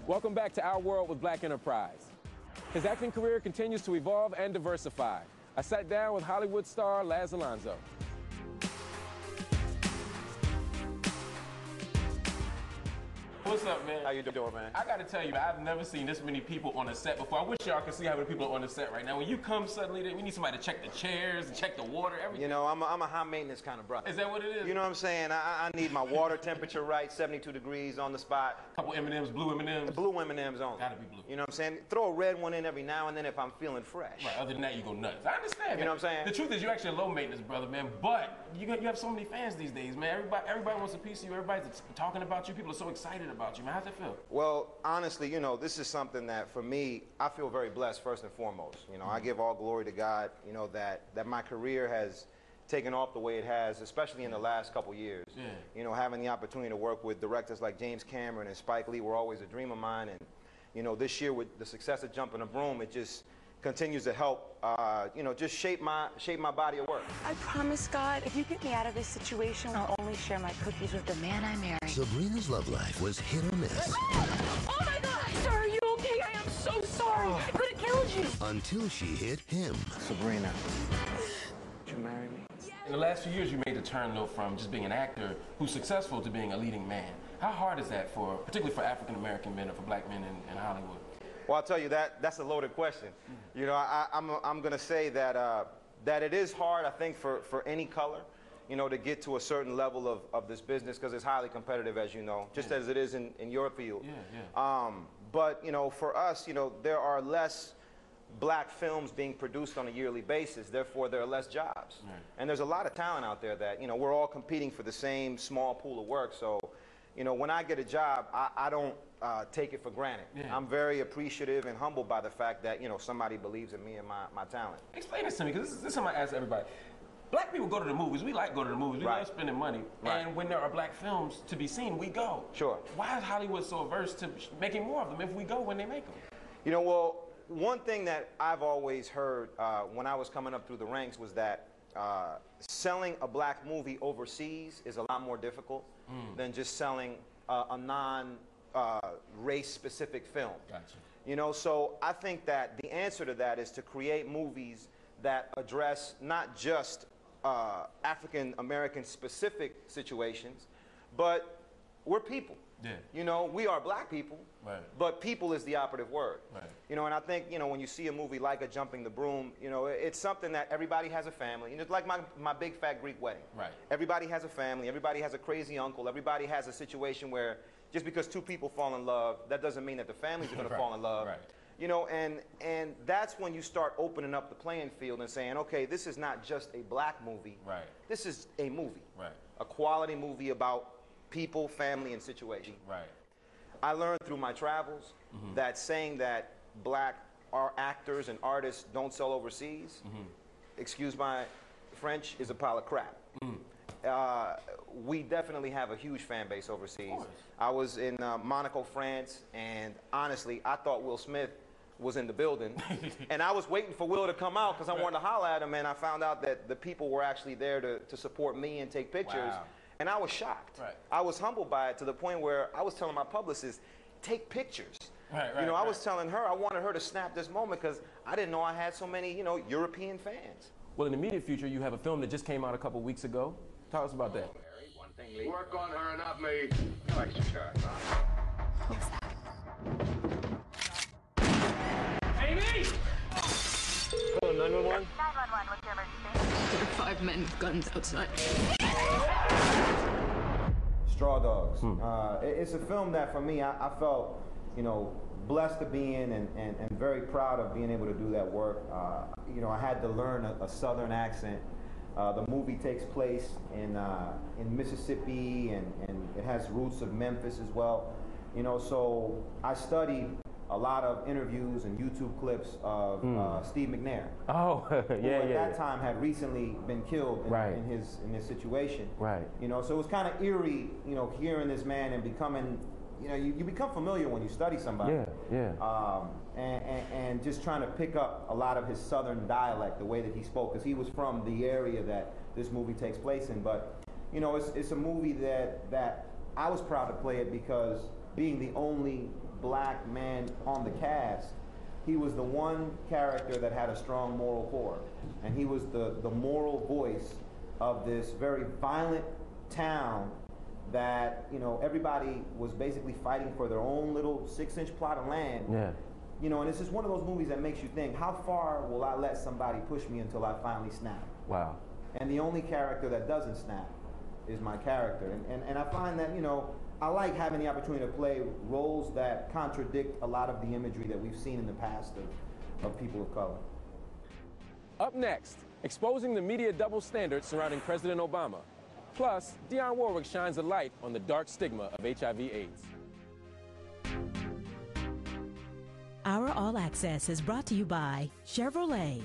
Welcome back to Our World with Black Enterprise. His acting career continues to evolve and diversify. I sat down with Hollywood star Laz Alonso. What's up, man? How you doing, man? I gotta tell you, I've never seen this many people on a set before. I wish y'all could see how many people are on the set right now. When you come suddenly, we need somebody to check the chairs and check the water, everything. You know, I'm a high maintenance kind of brother. Is that what it is? You know what I'm saying? I need my water temperature right, 72 degrees on the spot. Couple M&Ms, blue M&Ms. Blue M&Ms only. Gotta be blue. You know what I'm saying? Throw a red one in every now and then if I'm feeling fresh. Right, other than that, you go nuts. I understand, man. You know what I'm saying? The truth is, you're actually a low maintenance brother, man, but you have so many fans these days, man. Everybody wants a piece of you. Everybody's talking about you. People are so excited about you, man. How's it feel? Well, honestly, you know, this is something that for me, I feel very blessed first and foremost. You know, I give all glory to God, you know, that my career has taken off the way it has, especially in the last couple years. Yeah. You know, having the opportunity to work with directors like James Cameron and Spike Lee were always a dream of mine. And, you know, this year with the success of Jumping the Broom, it just continues to help, you know, just shape my body of work. I promise, God, if you get me out of this situation, I'll only share my cookies with the man I marry. Sabrina's love life was hit or miss. Oh my God! Sir, are you okay? I am so sorry. I could have killed you. Until she hit him. Sabrina, would you marry me? In the last few years, you made the turn, though, from just being an actor who's successful to being a leading man. How hard is that particularly for African-American men or for black men in Hollywood? Well, I'll tell you that's a loaded question. You know, I'm going to say that it is hard, I think, for any color, you know, to get to a certain level of this business because it's highly competitive, as you know, just as it is in your field. But, you know, for us, you know, there are less black films being produced on a yearly basis, therefore there are less jobs. Right. And there's a lot of talent out there that, you know, we're all competing for the same small pool of work. So, you know, when I get a job, I don't take it for granted. Yeah. I'm very appreciative and humbled by the fact that, you know, somebody believes in me and my talent. Explain this to me, because this is something I ask everybody. Black people go to the movies. We like go to the movies. We like spending money. Right. And when there are black films to be seen, we go. Sure. Why is Hollywood so averse to making more of them if we go when they make them? You know, well, one thing that I've always heard when I was coming up through the ranks was that selling a black movie overseas is a lot more difficult than just selling a non-race-specific film. Gotcha. You know, so I think that the answer to that is to create movies that address not just African-American specific situations, but we're people. Yeah. You know, we are black people, but people is the operative word. Right. You know, and I think, you know, when you see a movie like Jumping the Broom, you know, it's something that everybody has a family. You know, it's like my Big Fat Greek Wedding. Right. Everybody has a family. Everybody has a crazy uncle. Everybody has a situation where just because two people fall in love, that doesn't mean that the families are going to fall in love. Right. You know, and that's when you start opening up the playing field and saying, okay, this is not just a black movie. Right. This is a movie. Right. A quality movie about people, family, and situation. Right. I learned through my travels that saying that black actors and artists don't sell overseas, excuse my French, is a pile of crap. We definitely have a huge fan base overseas. I was in Monaco, France, and honestly, I thought Will Smith was in the building. And I was waiting for Will to come out because I wanted to holler at him, and I found out that the people were actually there to support me and take pictures. Wow. And I was shocked. Right. I was humbled by it to the point where I was telling my publicist, take pictures. You know, I was telling her I wanted her to snap this moment because I didn't know I had so many, you know, European fans. Well, in the immediate future, you have a film that just came out a couple weeks ago. Tell us about that. One thing, Lee. Work on her, not me. No extra charge. What's that? Amy! Hello, 911? 911, what's your emergency? There are 5 men with guns outside. Straw Dogs. It's a film that for me, I felt, you know, blessed to be in and very proud of being able to do that work. You know, I had to learn a Southern accent. The movie takes place in Mississippi and it has roots of Memphis as well. You know, so I studied a lot of interviews and YouTube clips of Steve McNair. Oh, who at that time had recently been killed in his situation. Right. You know, so it was kind of eerie, you know, hearing this man and becoming, you know, you become familiar when you study somebody. And just trying to pick up a lot of his Southern dialect, the way that he spoke, because he was from the area that this movie takes place in. But, you know, it's a movie that I was proud to play it because being the only black man on the cast, he was the one character that had a strong moral core. And he was the moral voice of this very violent town that, you know, everybody was basically fighting for their own little 6-inch plot of land. Yeah. You know, and it's just one of those movies that makes you think, how far will I let somebody push me until I finally snap? Wow. And the only character that doesn't snap is my character. And I find that, you know, I like having the opportunity to play roles that contradict a lot of the imagery that we've seen in the past of people of color. Up next, exposing the media double standards surrounding President Obama. Plus, Dionne Warwick shines a light on the dark stigma of HIV/AIDS. Our All Access is brought to you by Chevrolet.